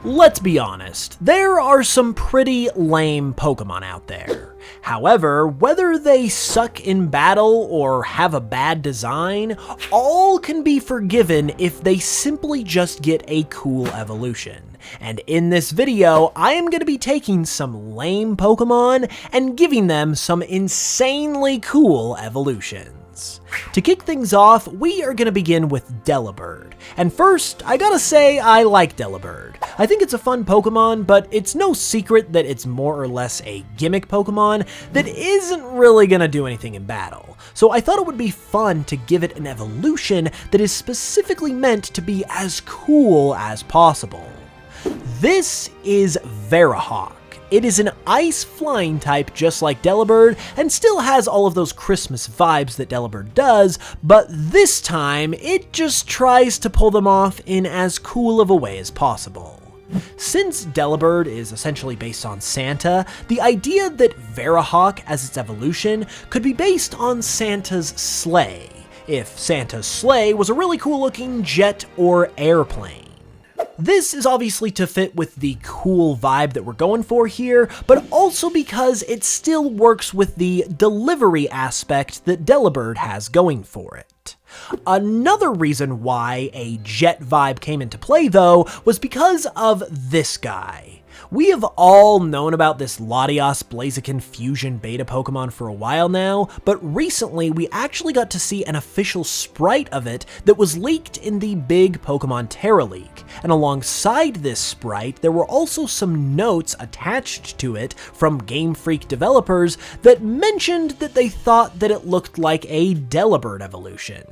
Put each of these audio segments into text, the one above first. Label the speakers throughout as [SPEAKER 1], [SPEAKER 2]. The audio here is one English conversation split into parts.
[SPEAKER 1] Let's be honest, there are some pretty lame Pokemon out there. However, whether they suck in battle or have a bad design, all can be forgiven if they simply just get a cool evolution. And in this video, I am going to be taking some lame Pokemon and giving them some insanely cool evolutions. To kick things off, we are going to begin with Delibird. And first, I gotta say I like Delibird. I think it's a fun Pokemon, but it's no secret that it's more or less a gimmick Pokemon that isn't really gonna do anything in battle. So I thought it would be fun to give it an evolution that is specifically meant to be as cool as possible. This is Verahawk. It is an ice flying type just like Delibird and still has all of those Christmas vibes that Delibird does, but this time it just tries to pull them off in as cool of a way as possible. Since Delibird is essentially based on Santa, the idea that Verahawk as its evolution could be based on Santa's sleigh, if Santa's sleigh was a really cool looking jet or airplane. This is obviously to fit with the cool vibe that we're going for here, but also because it still works with the delivery aspect that Delibird has going for it. Another reason why a jet vibe came into play though was because of this guy. We have all known about this Latios Blaziken fusion beta Pokemon for a while now, but recently we actually got to see an official sprite of it that was leaked in the big Pokemon Terra leak. And alongside this sprite, there were also some notes attached to it from Game Freak developers that mentioned that they thought that it looked like a Delibird evolution.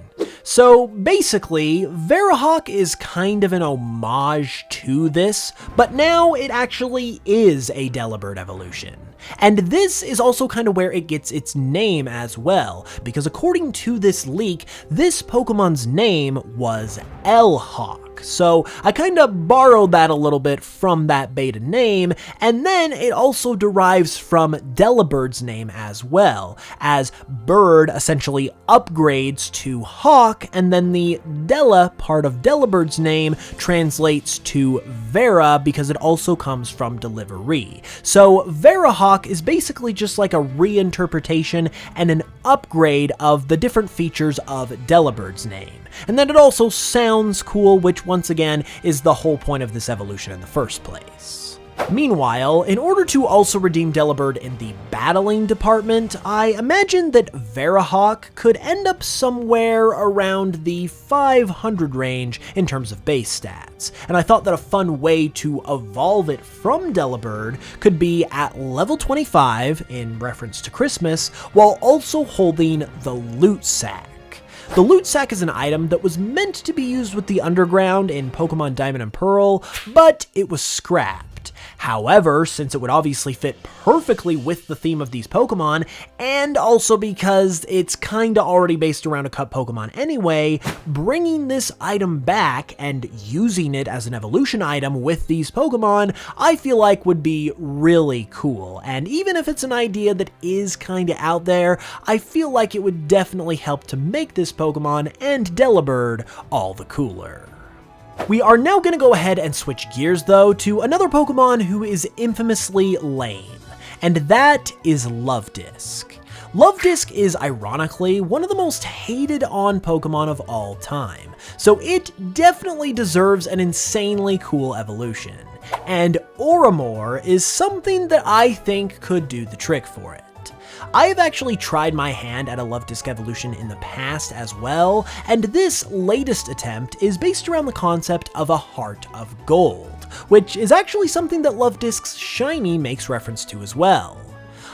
[SPEAKER 1] So basically, Verahawk is kind of an homage to this, but now it actually is a Delibird evolution. And this is also kind of where it gets its name as well, because according to this leak, this Pokemon's name was L-Hawk. So I kind of borrowed that a little bit from that beta name, and then it also derives from Delibird's name as well, as bird essentially upgrades to hawk, and then the Dela part of Delibird's name translates to Vera because it also comes from delivery. So Verahawk is basically just like a reinterpretation and an upgrade of the different features of Delibird's name. And then it also sounds cool, which once again is the whole point of this evolution in the first place. Meanwhile, in order to also redeem Delibird in the battling department, I imagine that Verahawk could end up somewhere around the 500 range in terms of base stats, and I thought that a fun way to evolve it from Delibird could be at level 25 in reference to Christmas, while also holding the Loot Sack. The Loot Sack is an item that was meant to be used with the underground in Pokemon Diamond and Pearl, but it was scrapped. However, since it would obviously fit perfectly with the theme of these Pokemon, and also because it's kinda already based around a cut Pokemon anyway, bringing this item back and using it as an evolution item with these Pokemon, I feel like would be really cool. And even if it's an idea that is kinda out there, I feel like it would definitely help to make this Pokemon and Delibird all the cooler. We are now going to go ahead and switch gears though to another Pokemon who is infamously lame, and that is Luvdisc. Luvdisc is ironically one of the most hated on Pokemon of all time, so it definitely deserves an insanely cool evolution, and Oramore is something that I think could do the trick for it. I have actually tried my hand at a Luvdisc evolution in the past as well, and this latest attempt is based around the concept of a heart of gold, which is actually something that Luvdisc's shiny makes reference to as well.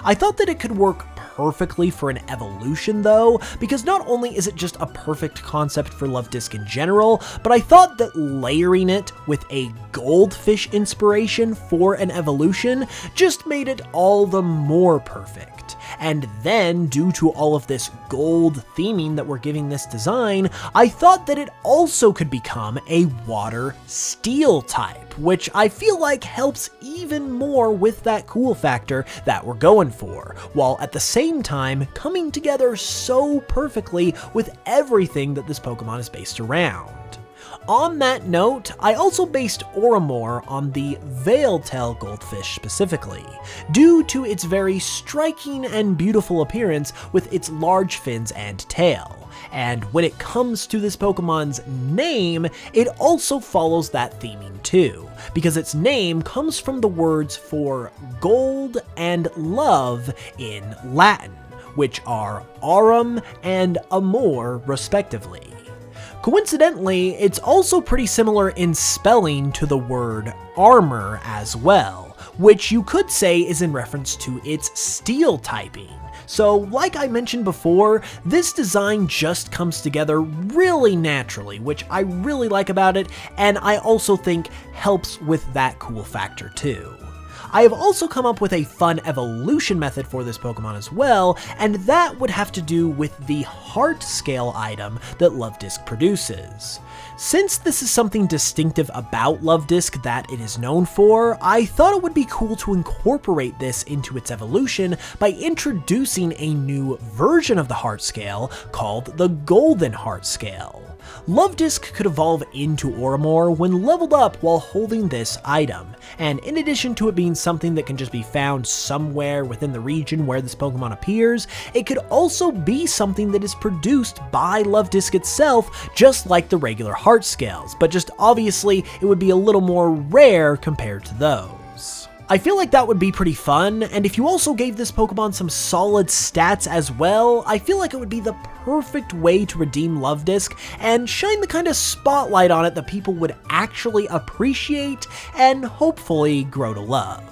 [SPEAKER 1] I thought that it could work perfectly for an evolution though, because not only is it just a perfect concept for Luvdisc in general, but I thought that layering it with a goldfish inspiration for an evolution just made it all the more perfect. And then, due to all of this gold theming that we're giving this design, I thought that it also could become a water steel type, which I feel like helps even more with that cool factor that we're going for, while at the same time coming together so perfectly with everything that this Pokemon is based around. On that note, I also based Oromore on the Veiltail goldfish specifically, due to its very striking and beautiful appearance with its large fins and tail. And when it comes to this Pokemon's name, it also follows that theming too, because its name comes from the words for gold and love in Latin, which are aurum and amor respectively. Coincidentally, it's also pretty similar in spelling to the word armor as well, which you could say is in reference to its steel typing. So, like I mentioned before, this design just comes together really naturally, which I really like about it, and I also think helps with that cool factor too. I have also come up with a fun evolution method for this Pokemon as well, and that would have to do with the heart scale item that Luvdisc produces. Since this is something distinctive about Luvdisc that it is known for, I thought it would be cool to incorporate this into its evolution by introducing a new version of the heart scale called the Golden Heart Scale. Luvdisc could evolve into Oromore when leveled up while holding this item, and in addition to it being something that can just be found somewhere within the region where this Pokemon appears, it could also be something that is produced by Luvdisc itself, just like the regular heart scales, but just obviously it would be a little more rare compared to those. I feel like that would be pretty fun, and if you also gave this Pokemon some solid stats as well, I feel like it would be the perfect way to redeem Luvdisc and shine the kind of spotlight on it that people would actually appreciate and hopefully grow to love.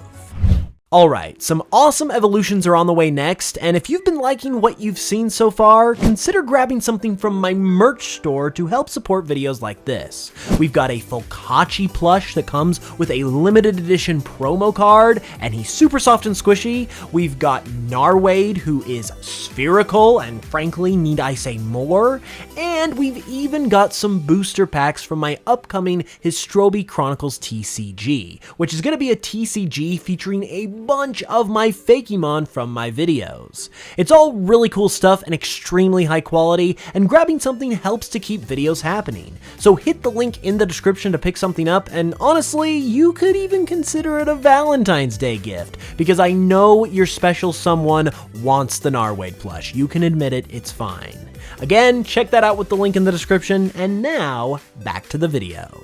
[SPEAKER 1] Alright, some awesome evolutions are on the way next, and if you've been liking what you've seen so far, consider grabbing something from my merch store to help support videos like this. We've got a Fulkachi plush that comes with a limited edition promo card, and he's super soft and squishy. We've got Narwade, who is spherical, and frankly, need I say more? And we've even got some booster packs from my upcoming Histrobi Chronicles TCG, which is going to be a TCG featuring a bunch of my Fakemon from my videos. It's all really cool stuff and extremely high quality, and grabbing something helps to keep videos happening. So hit the link in the description to pick something up, and honestly, you could even consider it a Valentine's Day gift, because I know your special someone wants the Narwade plush. You can admit it, it's fine. Again, check that out with the link in the description, and now, back to the video.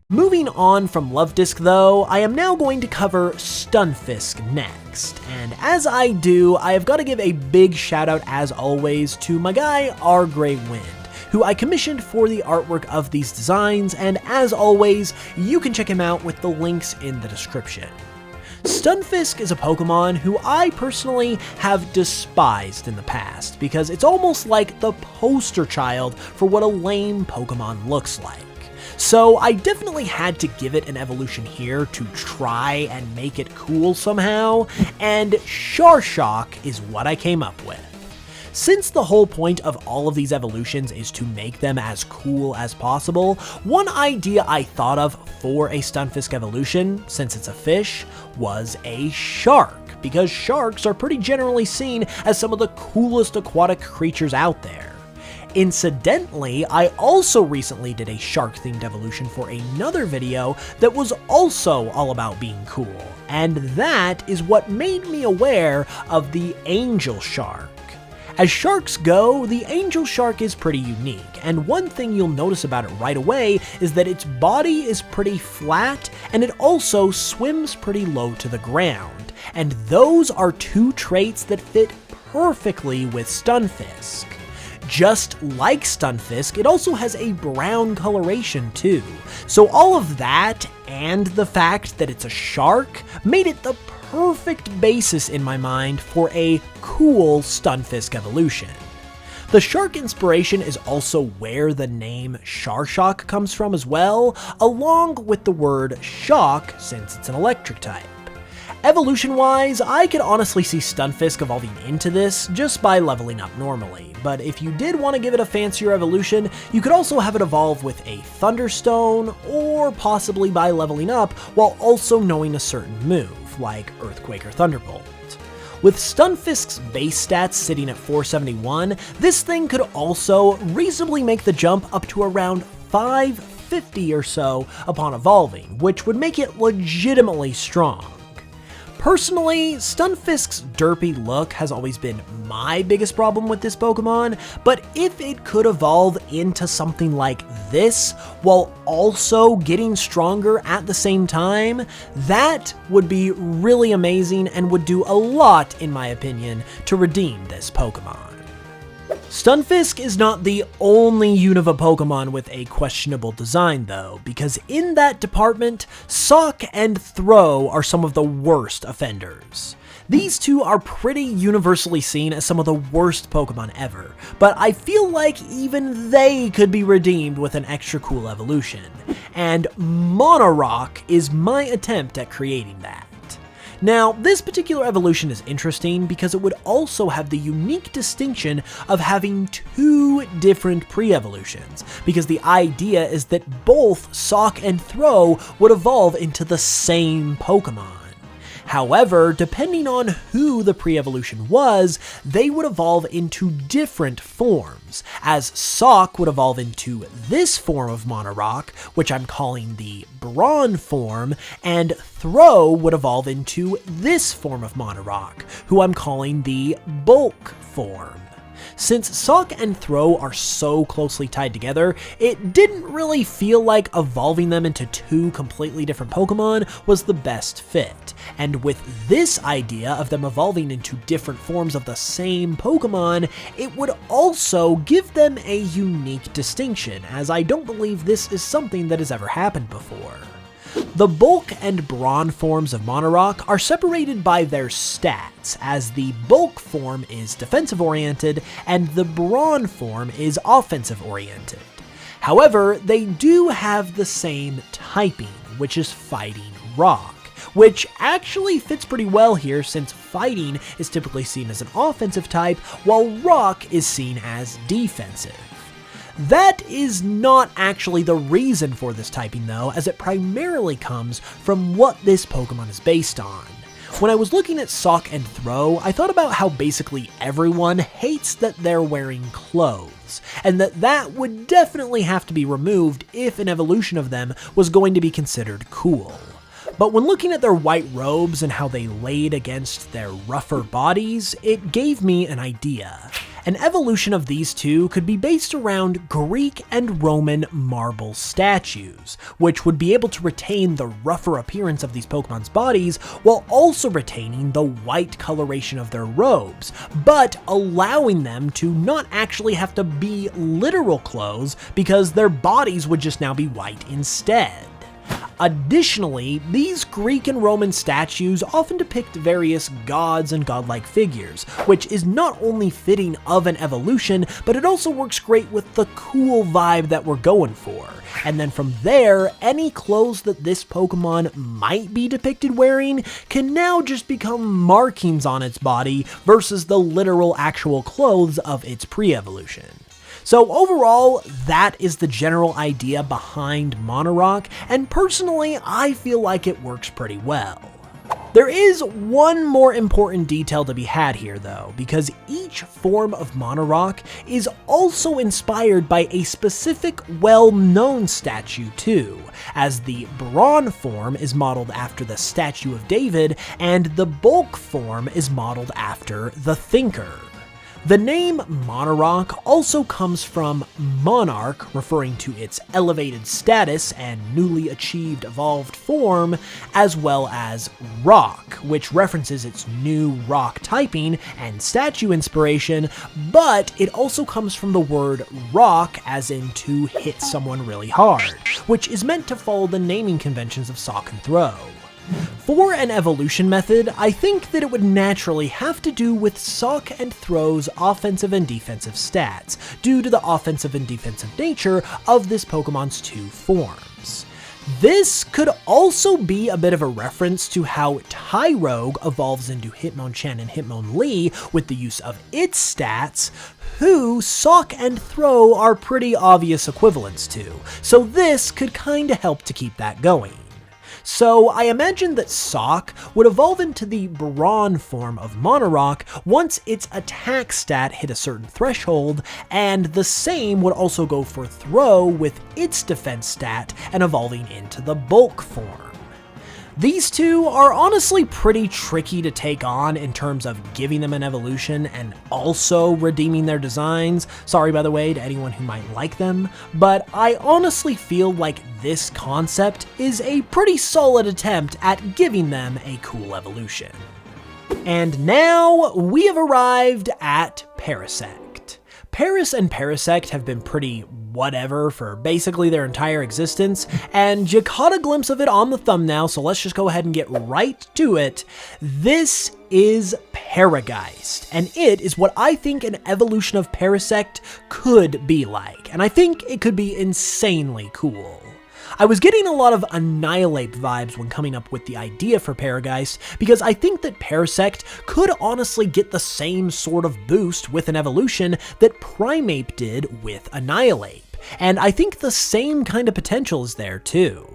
[SPEAKER 1] Moving on from Luvdisc though, I am now going to cover Stunfisk next, and as I do, I have got to give a big shout out as always to my guy Rgreywind, who I commissioned for the artwork of these designs, and as always, you can check him out with the links in the description. Stunfisk is a Pokemon who I personally have despised in the past, because it's almost like the poster child for what a lame Pokemon looks like. So I definitely had to give it an evolution here to try and make it cool somehow, and Sharshock is what I came up with. Since the whole point of all of these evolutions is to make them as cool as possible, one idea I thought of for a Stunfisk evolution, since it's a fish, was a shark, because sharks are pretty generally seen as some of the coolest aquatic creatures out there. Incidentally, I also recently did a shark-themed evolution for another video that was also all about being cool, and that is what made me aware of the angel shark. As sharks go, the angel shark is pretty unique, and one thing you'll notice about it right away is that its body is pretty flat, and it also swims pretty low to the ground, and those are two traits that fit perfectly with Stunfisk. Just like Stunfisk, it also has a brown coloration too, so all of that and the fact that it's a shark made it the perfect basis in my mind for a cool Stunfisk evolution. The shark inspiration is also where the name Sharshock comes from as well, along with the word shock since it's an electric type. Evolution-wise, I could honestly see Stunfisk evolving into this just by leveling up normally, but if you did want to give it a fancier evolution, you could also have it evolve with a Thunderstone, or possibly by leveling up while also knowing a certain move, like Earthquake or Thunderbolt. With Stunfisk's base stats sitting at 471, this thing could also reasonably make the jump up to around 550 or so upon evolving, which would make it legitimately strong. Personally, Stunfisk's derpy look has always been my biggest problem with this Pokemon, but if it could evolve into something like this, while also getting stronger at the same time, that would be really amazing and would do a lot, in my opinion, to redeem this Pokemon. Stunfisk is not the only Unova Pokemon with a questionable design though, because in that department, Sawk Throh are some of the worst offenders. These two are pretty universally seen as some of the worst Pokemon ever, but I feel like even they could be redeemed with an extra cool evolution, and Monorock is my attempt at creating that. Now, this particular evolution is interesting because it would also have the unique distinction of having two different pre-evolutions, because the idea is that both Sawk and Throh would evolve into the same Pokemon. However, depending on who the pre-evolution was, they would evolve into different forms, as Sawk would evolve into this form of Monorock, which I'm calling the Brawn form, and Throh would evolve into this form of Monorock, who I'm calling the Bulk form. Since Sawk and Throh are so closely tied together, it didn't really feel like evolving them into two completely different Pokemon was the best fit. And with this idea of them evolving into different forms of the same Pokemon, it would also give them a unique distinction, as I don't believe this is something that has ever happened before. The Bulk and Brawn forms of Monorock are separated by their stats, as the Bulk form is defensive-oriented and the Brawn form is offensive-oriented. However, they do have the same typing, which is Fighting Rock, which actually fits pretty well here since Fighting is typically seen as an offensive type, while Rock is seen as defensive. That is not actually the reason for this typing though, as it primarily comes from what this Pokemon is based on. When I was looking at Sawk and Throh, I thought about how basically everyone hates that they're wearing clothes, and that would definitely have to be removed if an evolution of them was going to be considered cool. But when looking at their white robes and how they laid against their rougher bodies, it gave me an idea. An evolution of these two could be based around Greek and Roman marble statues, which would be able to retain the rougher appearance of these Pokemon's bodies while also retaining the white coloration of their robes, but allowing them to not actually have to be literal clothes because their bodies would just now be white instead. Additionally, these Greek and Roman statues often depict various gods and godlike figures, which is not only fitting of an evolution, but it also works great with the cool vibe that we're going for. And then from there, any clothes that this Pokemon might be depicted wearing can now just become markings on its body versus the literal actual clothes of its pre-evolution. So overall, that is the general idea behind Monorock, and personally, I feel like it works pretty well. There is one more important detail to be had here though, because each form of Monorock is also inspired by a specific well-known statue too, as the Brawn form is modeled after the Statue of David, and the Bulk form is modeled after the Thinker. The name Monorock also comes from monarch, referring to its elevated status and newly achieved evolved form, as well as rock, which references its new rock typing and statue inspiration, but it also comes from the word rock as in to hit someone really hard, which is meant to follow the naming conventions of Sawk and Throh. For an evolution method, I think that it would naturally have to do with Sawk and Through's offensive and defensive stats, due to the offensive and defensive nature of this Pokemon's two forms. This could also be a bit of a reference to how Tyrogue evolves into Hitmonchan and Hitmonlee with the use of its stats, who Sawk and Throh are pretty obvious equivalents to, so this could kinda help to keep that going. So I imagine that Sawk would evolve into the Brawn form of Monorock once its attack stat hit a certain threshold, and the same would also go for Throh with its defense stat and evolving into the Bulk form. These two are honestly pretty tricky to take on in terms of giving them an evolution and also redeeming their designs. Sorry, by the way, to anyone who might like them, but I honestly feel like this concept is a pretty solid attempt at giving them a cool evolution. And now we have arrived at Parasect. Paras and Parasect have been pretty whatever for basically their entire existence, and you caught a glimpse of it on the thumbnail, so let's just go ahead and get right to it. This is Parageist, and it is what I think an evolution of Parasect could be like, and I think it could be insanely cool. I was getting a lot of Annihilate vibes when coming up with the idea for Parageist, because I think that Parasect could honestly get the same sort of boost with an evolution that Primeape did with Annihilate, and I think the same kind of potential is there too.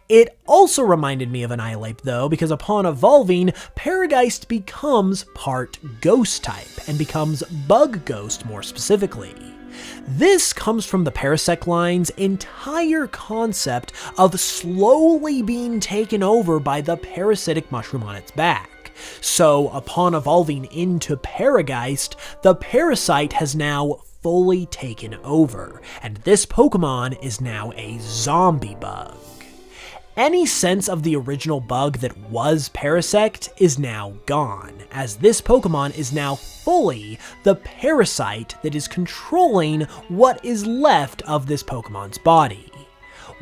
[SPEAKER 1] It also reminded me of Annihilate though, because upon evolving, Parageist becomes part Ghost type, and becomes Bug Ghost more specifically. This comes from the Parasect line's entire concept of slowly being taken over by the parasitic mushroom on its back. So upon evolving into Parageist, the parasite has now fully taken over, and this Pokemon is now a zombie bug. Any sense of the original bug that was Parasect is now gone, as this Pokemon is now fully the parasite that is controlling what is left of this Pokemon's body.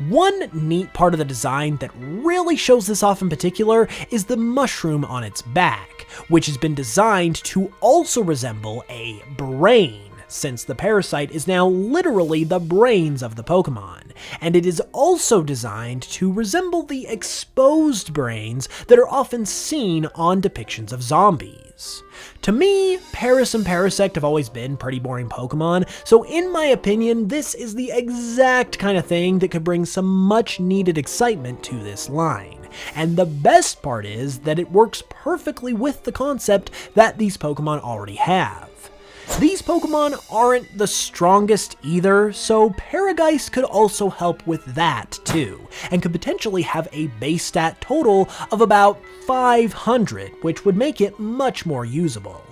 [SPEAKER 1] One neat part of the design that really shows this off in particular is the mushroom on its back, which has been designed to also resemble a brain, since the parasite is now literally the brains of the Pokemon, and it is also designed to resemble the exposed brains that are often seen on depictions of zombies. To me, Paras and Parasect have always been pretty boring Pokemon, so in my opinion, this is the exact kind of thing that could bring some much needed excitement to this line. And the best part is that it works perfectly with the concept that these Pokemon already have. These Pokemon aren't the strongest either, so Parageist could also help with that too, and could potentially have a base stat total of about 500, which would make it much more usable.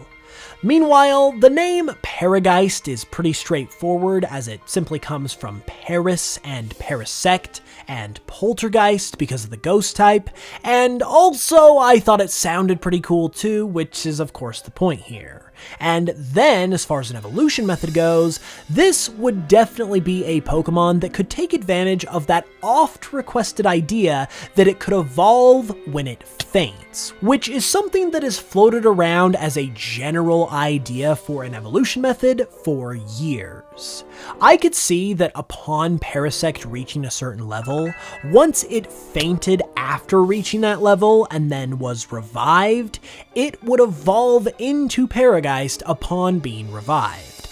[SPEAKER 1] Meanwhile, the name Parageist is pretty straightforward, as it simply comes from Paras and Parasect and Poltergeist because of the ghost type, and also I thought it sounded pretty cool too, which is of course the point here. And then, as far as an evolution method goes, this would definitely be a Pokemon that could take advantage of that oft-requested idea that it could evolve when it faints, which is something that has floated around as a general idea for an evolution method for years. I could see that upon Parasect reaching a certain level, once it fainted after reaching that level and then was revived, it would evolve into Parageist upon being revived,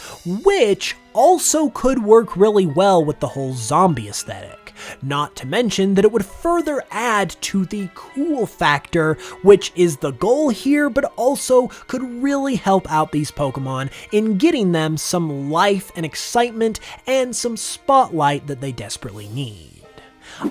[SPEAKER 1] which also could work really well with the whole zombie aesthetic. Not to mention that it would further add to the cool factor, which is the goal here, but also could really help out these Pokemon in getting them some life and excitement and some spotlight that they desperately need.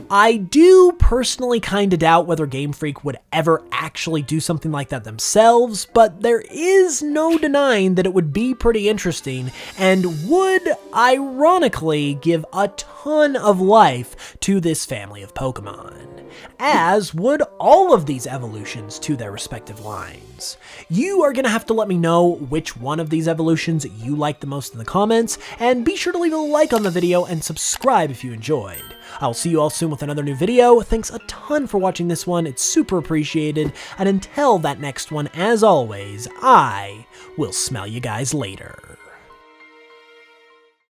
[SPEAKER 1] I do personally kinda doubt whether Game Freak would ever actually do something like that themselves, but there is no denying that it would be pretty interesting and would ironically give a ton of life to this family of Pokemon, as would all of these evolutions to their respective lines. You are gonna have to let me know which one of these evolutions you like the most in the comments, and be sure to leave a like on the video and subscribe if you enjoyed. I'll see you all soon with another new video. Thanks a ton for watching this one, it's super appreciated, and until that next one, as always, I will smell you guys later.